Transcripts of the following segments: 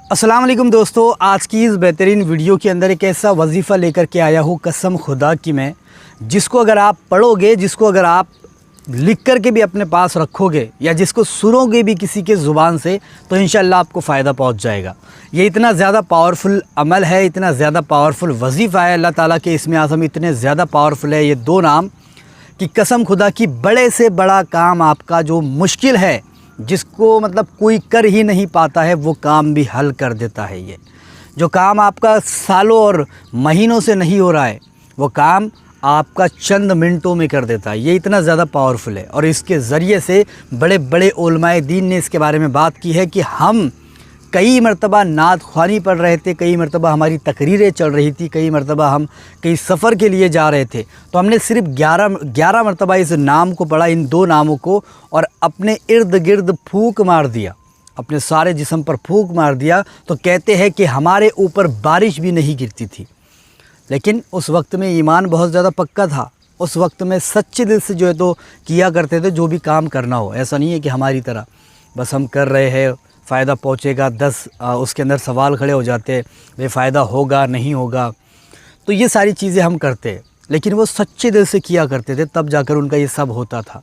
अस्सलाम वालेकुम दोस्तों, आज की इस बेहतरीन वीडियो के अंदर एक ऐसा वजीफ़ा लेकर के आया हूँ कसम खुदा की मैं, जिसको अगर आप पढ़ोगे, जिसको अगर आप लिख कर के भी अपने पास रखोगे या जिसको सुनोगे भी किसी के ज़ुबान से तो इंशाअल्लाह आपको फ़ायदा पहुँच जाएगा। ये इतना ज़्यादा पावरफुल अमल है, इतना ज़्यादा पावरफुल वजीफ़ा है, अल्लाह ताला के इसमें आज़म इतने ज़्यादा पावरफुल है ये दो नाम कि कसम खुदा की बड़े से बड़ा काम आपका जो मुश्किल है, जिसको मतलब कोई कर ही नहीं पाता है, वो काम भी हल कर देता है। ये जो काम आपका सालों और महीनों से नहीं हो रहा है, वो काम आपका चंद मिनटों में कर देता है। ये इतना ज़्यादा पावरफुल है और इसके ज़रिए से बड़े बड़े उलमाए दीन ने इसके बारे में बात की है कि हम कई मरतबा नात ख़्वानी पढ़ रहे थे, कई मरतबा हमारी तकरीरें चल रही थी, कई मरतबा हम कई सफ़र के लिए जा रहे थे, तो हमने सिर्फ 11 मरतबा इस नाम को पढ़ा, इन दो नामों को, और अपने इर्द गिर्द फूंक मार दिया, अपने सारे जिस्म पर फूंक मार दिया। तो कहते हैं कि हमारे ऊपर बारिश भी नहीं गिरती थी। लेकिन उस वक्त में ईमान बहुत ज़्यादा पक्का था, उस वक्त में सच्चे दिल से जो है तो किया करते थे जो भी काम करना हो। ऐसा नहीं है कि हमारी तरह बस हम कर रहे हैं, फ़ायदा पहुँचेगा, 10 उसके अंदर सवाल खड़े हो जाते, वे फ़ायदा होगा नहीं होगा, तो ये सारी चीज़ें हम करते। लेकिन वो सच्चे दिल से किया करते थे, तब जाकर उनका ये सब होता था।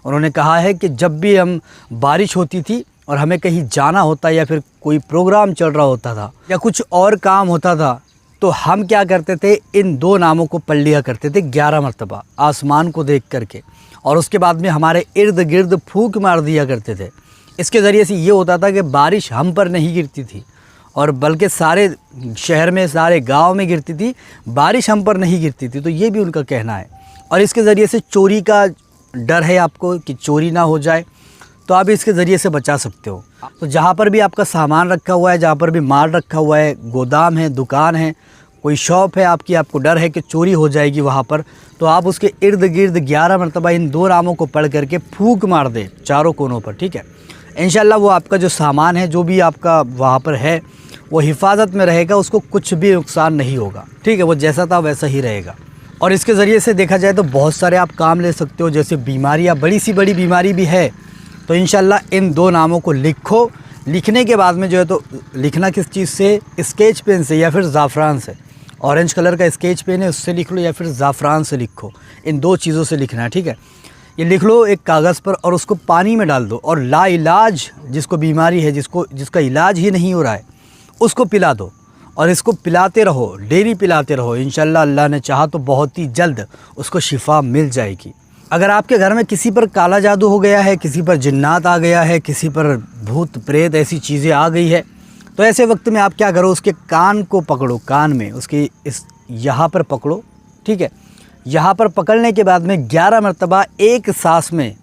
उन्होंने कहा है कि जब भी हम बारिश होती थी और हमें कहीं जाना होता या फिर कोई प्रोग्राम चल रहा होता था या कुछ और काम होता था, तो हम क्या करते थे, इन दो नामों को पढ़ लिया करते थे 11 मरतबा आसमान को देख करके, और उसके बाद में हमारे इर्द गिर्द फूंक मार दिया करते थे। इसके ज़रिए से ये होता था कि बारिश हम पर नहीं गिरती थी, और बल्कि सारे शहर में, सारे गांव में गिरती थी, बारिश हम पर नहीं गिरती थी। तो ये भी उनका कहना है। और इसके ज़रिए से चोरी का डर है आपको कि चोरी ना हो जाए, तो आप इसके ज़रिए से बचा सकते हो। तो जहाँ पर भी आपका सामान रखा हुआ है, जहाँ पर भी माल रखा हुआ है, गोदाम है, दुकान है, कोई शॉप है आपकी, आपको डर है कि चोरी हो जाएगी वहाँ पर, तो आप उसके इर्द गिर्द 11 मरतबा इन दो नामों को पढ़ करके फूंक मार दें चारों कोनों पर, ठीक है। इंशाअल्लाह वो आपका जो सामान है, जो भी आपका वहाँ पर है, वो हिफाजत में रहेगा, उसको कुछ भी नुकसान नहीं होगा, ठीक है। वो जैसा था वैसा ही रहेगा। और इसके ज़रिए से देखा जाए तो बहुत सारे आप काम ले सकते हो, जैसे बीमारियाँ, बड़ी सी बड़ी बीमारी भी है तो इंशाअल्लाह इन दो नामों को लिखो। लिखने के बाद में जो है तो लिखना किस चीज़ से, स्केच पेन से या फिर ज़ाफ़रान से, ऑरेंज कलर का स्केच पेन है उससे लिख लो या फिर ज़ाफ़रान से लिखो, इन दो चीज़ों से लिखना है, ठीक है। ये लिख लो एक कागज़ पर और उसको पानी में डाल दो, और ला इलाज जिसको बीमारी है, जिसका इलाज ही नहीं हो रहा है, उसको पिला दो, और इसको पिलाते रहो, डेली पिलाते रहो। इंशाअल्लाह अल्लाह ने चाहा तो बहुत ही जल्द उसको शिफा मिल जाएगी। अगर आपके घर में किसी पर काला जादू हो गया है, किसी पर जिन्नात आ गया है, किसी पर भूत प्रेत ऐसी चीज़ें आ गई है, तो ऐसे वक्त में आप क्या करो, उसके कान को पकड़ो, कान में उसके इस यहाँ पर पकड़ो, ठीक है। यहाँ पर पकड़ने के बाद में 11 मरतबा एक सांस में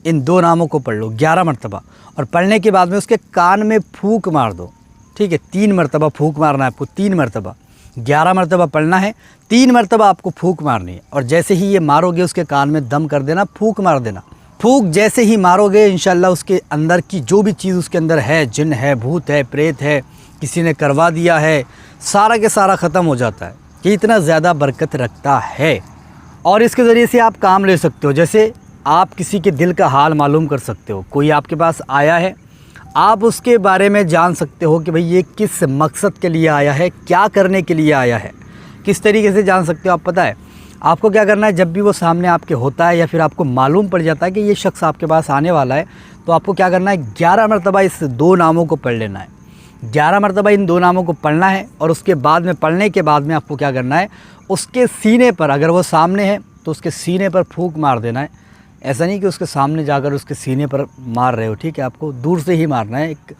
इन दो नामों को पढ़ लो 11 मरतबा, और पढ़ने के बाद में उसके कान में फूंक मार दो, ठीक है। 3 मरतबा फूंक मारना है आपको, 3 मरतबा, 11 मरतबा पढ़ना है, 3 मरतबा आपको फूंक मारनी है। और जैसे ही ये मारोगे उसके कान में दम कर देना, फूंक मार देना। फूंक जैसे ही मारोगे इंशाअल्लाह उसके अंदर की जो भी चीज़ उसके अंदर है, जिन है, भूत है, प्रेत है, किसी ने करवा दिया है, सारा के सारा ख़त्म हो जाता है। ये इतना ज़्यादा बरकत रखता है। और इसके ज़रिए से आप काम ले सकते हो, जैसे आप किसी के दिल का हाल मालूम कर सकते हो। कोई आपके पास आया है, आप उसके बारे में जान सकते हो कि भाई ये किस मकसद के लिए आया है, क्या करने के लिए आया है, किस तरीके से जान सकते हो आप। पता है आपको क्या करना है, जब भी वो सामने आपके होता है या फिर आपको मालूम पड़ जाता है कि ये शख्स आपके पास आने वाला है, तो आपको क्या करना है, 11 मरतबा इस दो नामों को पढ़ लेना है। 11 मरतबा इन दो नामों को पढ़ना है, और उसके बाद में, पढ़ने के बाद में आपको क्या करना है, उसके सीने पर, अगर वो सामने है तो उसके सीने पर फूंक मार देना है। ऐसा नहीं कि उसके सामने जाकर उसके सीने पर मार रहे हो, ठीक है। आपको दूर से ही मारना है, एक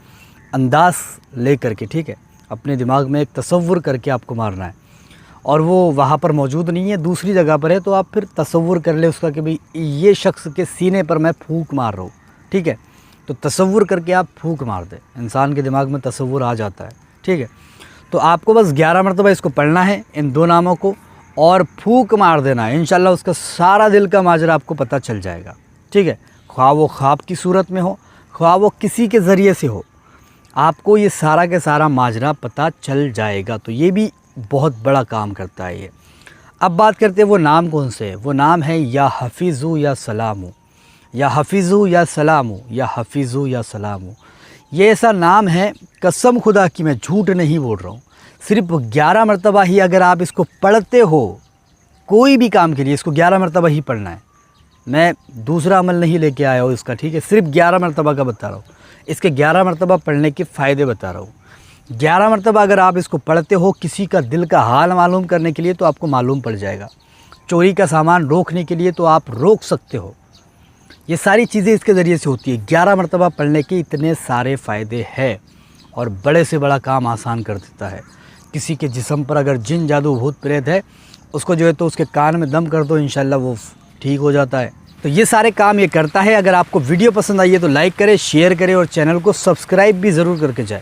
अंदाज़ ले करके, ठीक है। अपने दिमाग में एक तसव्वुर करके आपको मारना है, और वो वहाँ पर मौजूद नहीं है, दूसरी जगह पर है, तो आप फिर तसव्वुर कर ले उसका कि भाई ये शख्स के सीने पर मैं फूंक मार रहा हूँ, ठीक है। तो तसव्वुर करके आप फूंक मार दें, इंसान के दिमाग में तसव्वुर आ जाता है, ठीक है। तो आपको बस 11 मरतबा इसको पढ़ना है, इन दो नामों को, और फूंक मार देना है। इंशाअल्लाह उसका सारा दिल का माजरा आपको पता चल जाएगा, ठीक है। ख्वाह वो ख्वाब की सूरत में हो, ख्वाह वो किसी के ज़रिए से हो, आपको ये सारा के सारा माजरा पता चल जाएगा। तो ये भी बहुत बड़ा काम करता है ये। अब बात करते हैं वो नाम कौन से है। वो नाम है या हफीज़ु या सलामु, या हफीज़ु या सलामु, या हफीज़ु या सलामु। ये ऐसा नाम है, कसम खुदा की मैं झूठ नहीं बोल रहा हूँ। सिर्फ 11 मरतबा ही अगर आप इसको पढ़ते हो, कोई भी काम के लिए इसको 11 मरतबा ही पढ़ना है। मैं दूसरा अमल नहीं लेके आया हूँ इसका, ठीक है, सिर्फ 11 मरतबा का बता रहा हूँ। इसके 11 मरतबा पढ़ने के फ़ायदे बता रहा हूँ। 11 मरतबा अगर आप इसको पढ़ते हो किसी का दिल का हाल मालूम करने के लिए, तो आपको मालूम पड़ जाएगा। चोरी का सामान रोकने के लिए तो आप रोक सकते हो। ये सारी चीज़ें इसके ज़रिए से होती है। 11 मरतबा पढ़ने के इतने सारे फ़ायदे हैं और बड़े से बड़ा काम आसान कर देता है। किसी के जिस्म पर अगर जिन जादू भूत प्रेत है, उसको जो है तो उसके कान में दम कर दो, इंशाल्लाह वो ठीक हो जाता है। तो ये सारे काम ये करता है। अगर आपको वीडियो पसंद आई है तो लाइक करें, शेयर करें और चैनल को सब्सक्राइब भी ज़रूर करके जाए।